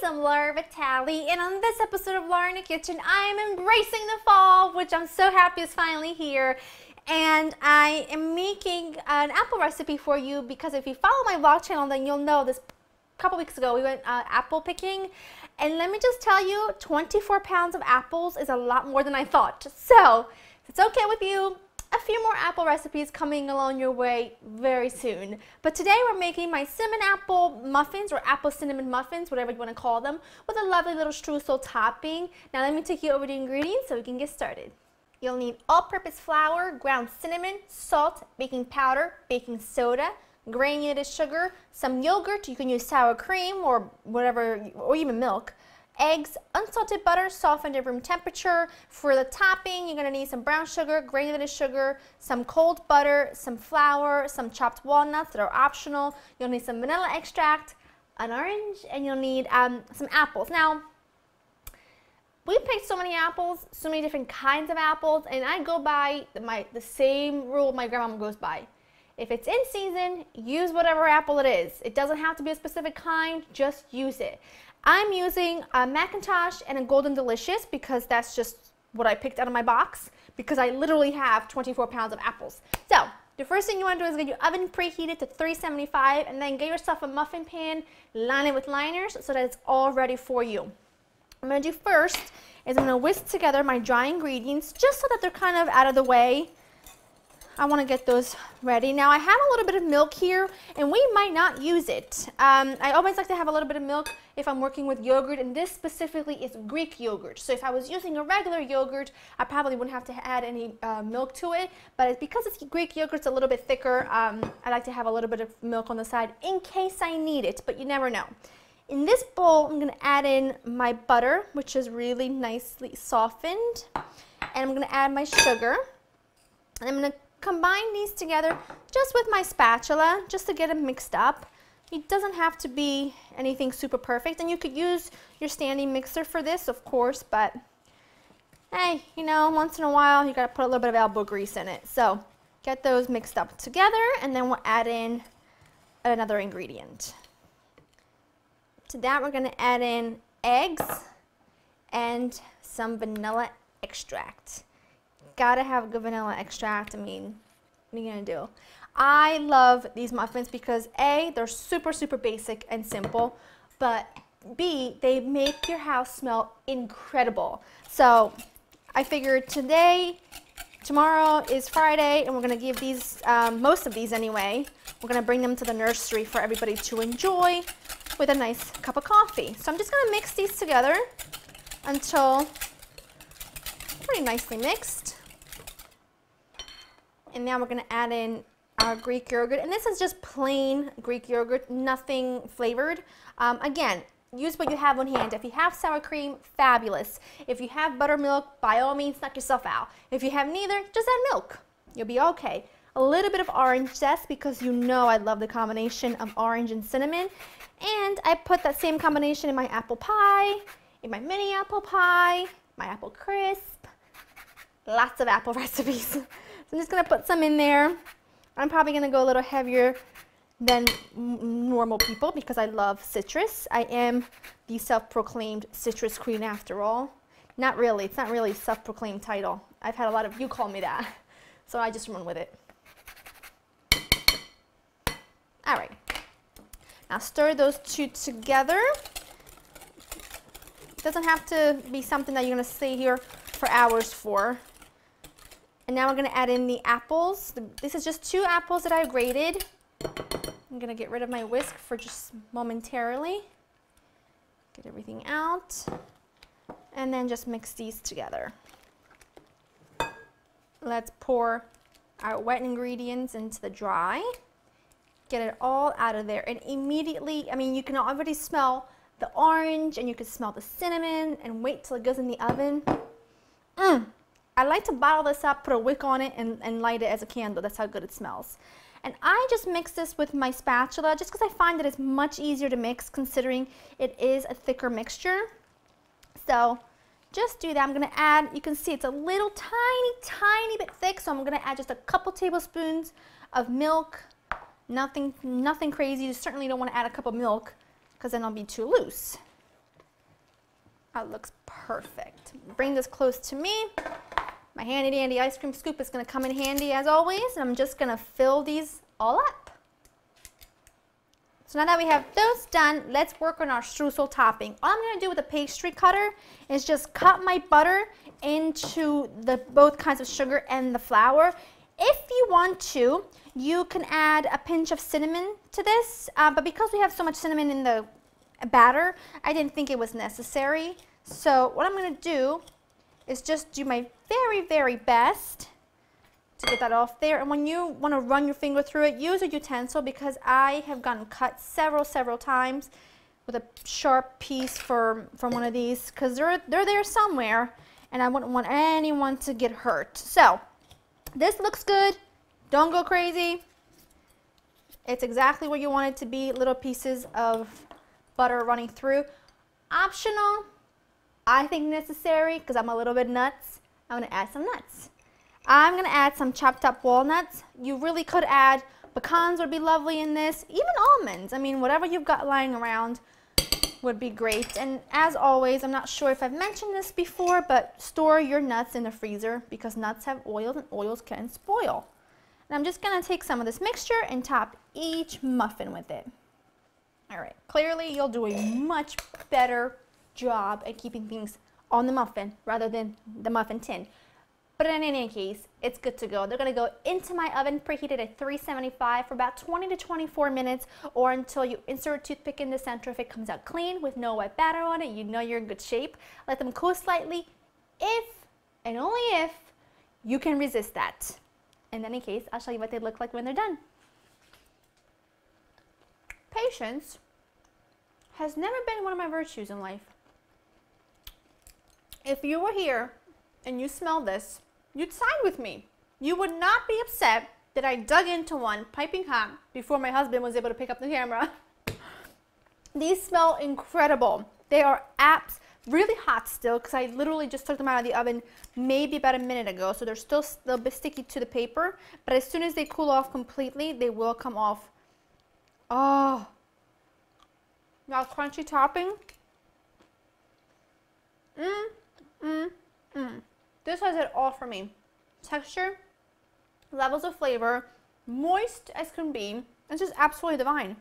I'm Laura Vitale, and on this episode of Laura in the Kitchen, I am embracing the fall, which I'm so happy is finally here. And I am making an apple recipe for you because if you follow my vlog channel, then you'll know this. A couple weeks ago, we went apple picking, and let me just tell you, 24 pounds of apples is a lot more than I thought. So, if it's okay with you, a few more apple recipes coming along your way very soon. But today we're making my cinnamon apple muffins, or apple cinnamon muffins, whatever you want to call them, with a lovely little streusel topping. Now let me take you over the ingredients so we can get started. You'll need all-purpose flour, ground cinnamon, salt, baking powder, baking soda, granulated sugar, some yogurt, you can use sour cream or whatever, or even milk, eggs, unsalted butter, softened at room temperature. For the topping, you're going to need some brown sugar, granulated sugar, some cold butter, some flour, some chopped walnuts that are optional. You'll need some vanilla extract, an orange, and you'll need some apples. Now, we picked so many apples, so many different kinds of apples, and I go by the same rule my grandma goes by. If it's in season, use whatever apple it is. It doesn't have to be a specific kind, just use it. I'm using a Macintosh and a Golden Delicious because that's just what I picked out of my box because I literally have 24 pounds of apples. So, the first thing you want to do is get your oven preheated to 375 and then get yourself a muffin pan, line it with liners so that it's all ready for you. What I'm going to do first is I'm going to whisk together my dry ingredients just so that they're kind of out of the way. I want to get those ready. Now I have a little bit of milk here and we might not use it. I always like to have a little bit of milk if I'm working with yogurt, and this specifically is Greek yogurt. So if I was using a regular yogurt, I probably wouldn't have to add any milk to it, but because it's Greek yogurt, it's a little bit thicker. I like to have a little bit of milk on the side in case I need it, but you never know. In this bowl, I'm going to add in my butter, which is really nicely softened, and I'm going to add my sugar, and I'm going to combine these together just with my spatula, just to get them mixed up. It doesn't have to be anything super perfect, and you could use your standing mixer for this, of course, but hey, you know, once in a while you gotta put a little bit of elbow grease in it. So get those mixed up together, and then we'll add in another ingredient. To that we're gonna add in eggs and some vanilla extract. Gotta have good vanilla extract. I mean, what are you gonna do? I love these muffins because A, they're super basic and simple, but B, they make your house smell incredible. So I figured tomorrow is Friday, and we're gonna give these, most of these anyway, we're gonna bring them to the nursery for everybody to enjoy with a nice cup of coffee. So I'm just gonna mix these together until pretty nicely mixed. And now we're going to add in our Greek yogurt, and this is just plain Greek yogurt, nothing flavored. Again, use what you have on hand. If you have sour cream, fabulous. If you have buttermilk, by all means, knock yourself out. If you have neither, just add milk. You'll be okay. A little bit of orange zest because you know I love the combination of orange and cinnamon. And I put that same combination in my apple pie, in my mini apple pie, my apple crisp. Lots of apple recipes. So I'm just going to put some in there. I'm probably going to go a little heavier than normal people because I love citrus. I am the self-proclaimed citrus queen after all. Not really. It's not really a self-proclaimed title. I've had a lot of you call me that. So I just run with it. All right. Now stir those two together. It doesn't have to be something that you're going to stay here for hours for. And now we're going to add in the apples. This is just 2 apples that I grated. I'm going to get rid of my whisk for just momentarily. Get everything out. And then just mix these together. Let's pour our wet ingredients into the dry. Get it all out of there. And immediately, I mean, you can already smell the orange and you can smell the cinnamon, and wait till it goes in the oven. I like to bottle this up, put a wick on it, and light it as a candle. That's how good it smells. And I just mix this with my spatula just because I find that it's much easier to mix considering it is a thicker mixture. So just do that. I'm going to add, you can see it's a little tiny bit thick, so I'm going to add just a couple tablespoons of milk. Nothing crazy. You certainly don't want to add a cup of milk because then it'll be too loose. That looks perfect. Bring this close to me. My handy dandy ice cream scoop is going to come in handy as always. And I'm just going to fill these all up. So now that we have those done, let's work on our streusel topping. All I'm going to do with a pastry cutter is just cut my butter into both kinds of sugar and the flour. If you want to, you can add a pinch of cinnamon to this, but because we have so much cinnamon in the batter, I didn't think it was necessary. So what I'm going to do is just do my very, very best to get that off there. And when you want to run your finger through it, use a utensil, because I have gotten cut several times with a sharp piece from one of these, because they're there somewhere, and I wouldn't want anyone to get hurt. So this looks good. Don't go crazy. It's exactly where you want it to be, little pieces of butter running through. Optional, I think necessary, because I'm a little bit nuts. I'm going to add some nuts. I'm going to add some chopped up walnuts. You really could add pecans, would be lovely in this, even almonds. I mean, whatever you've got lying around would be great. And as always, I'm not sure if I've mentioned this before, but store your nuts in the freezer, because nuts have oils and oils can spoil. And I'm just going to take some of this mixture and top each muffin with it. All right, clearly you'll do a much better job at keeping things on the muffin rather than the muffin tin. But in any case, it's good to go. They're going to go into my oven preheated at 375 for about 20 to 24 minutes, or until you insert a toothpick in the center. If it comes out clean with no wet batter on it, you know you're in good shape. Let them cool slightly if, and only if, you can resist that. In any case, I'll show you what they look like when they're done. Patience has never been one of my virtues in life. If you were here and you smelled this, you'd side with me. You would not be upset that I dug into one piping hot before my husband was able to pick up the camera. These smell incredible. They are really hot still, because I literally just took them out of the oven maybe about a minute ago, so they're still a little bit sticky to the paper, but as soon as they cool off completely, they will come off. Oh, now crunchy topping. This has it all for me. Texture, levels of flavor, moist as can be. It's just absolutely divine.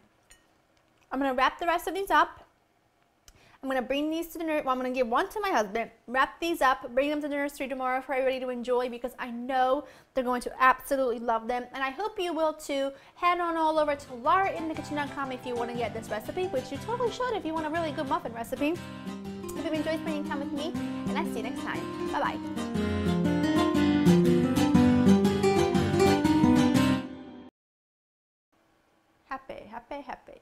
I'm going to wrap the rest of these up. I'm going to bring these to the nursery. Well, I'm going to give one to my husband, wrap these up, bring them to the nursery tomorrow for everybody to enjoy, because I know they're going to absolutely love them. And I hope you will too. Head on all over to laurainthekitchen.com if you want to get this recipe, which you totally should if you want a really good muffin recipe. Hope you've enjoyed spending time with me, and I'll see you next time. Bye-bye. Happy, happy, happy.